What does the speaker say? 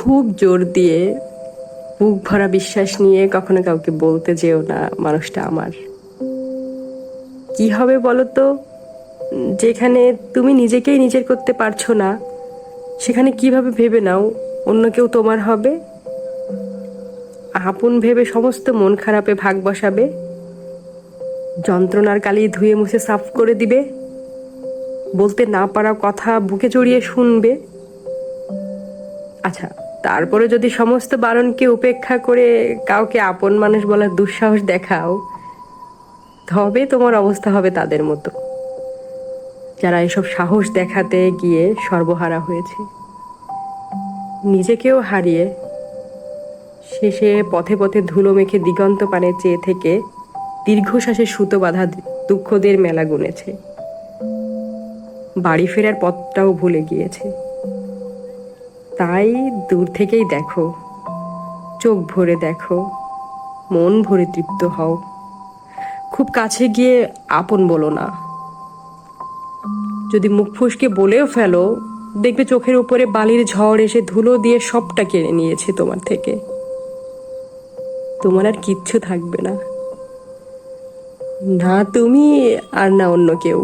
খুব জোর দিয়ে বুক ভরা বিশ্বাস নিয়ে কখনো কাউকে বলতে যেও না মানুষটা আমার। কি হবে বলো তো? যেখানে তুমি নিজেকেই নিজের করতে পারছো না, সেখানে কিভাবে ভেবে নাও অন্য কেউ তোমার হবে? আপন ভেবে সমস্ত মন খারাপে ভাগ বসাবে, যন্ত্রণার কালি ধুয়ে মুছে সাফ করে দিবে, বলতে না পারা কথা বুকে জড়িয়ে শুনবে। আচ্ছা, তারপরে যদি সমস্ত বারণকে উপেক্ষা করে কাউকে আপন মানুষ বলার দুঃসাহস দেখাও, তবে তোমার অবস্থা হবে তাদের মতো, যারা এসব সাহস দেখাতে গিয়ে সর্বহারা হয়েছে, নিজেকেও হারিয়ে শেষে পথে পথে ধুলো মেখে দিগন্ত পানে চেয়ে থেকে দীর্ঘশ্বাসে সুতো বাঁধা দুঃখদের মেলা গুনেছে, বাড়ি ফেরার পথটাও ভুলে গিয়েছে। তাই দূর থেকেই দেখো, চোখ ভরে দেখো, মন ভরে তৃপ্ত হও, খুব কাছে গিয়ে আপন বলো না। যদি মুখ ফুসকে বলেও ফেলো, দেখবে চোখের উপরে বালির ঝড় এসে ধুলো দিয়ে সবটা কেড়ে নিয়েছে তোমার থেকে। তোমার আর কিচ্ছু থাকবে না, না তুমি আর না অন্য কেউ।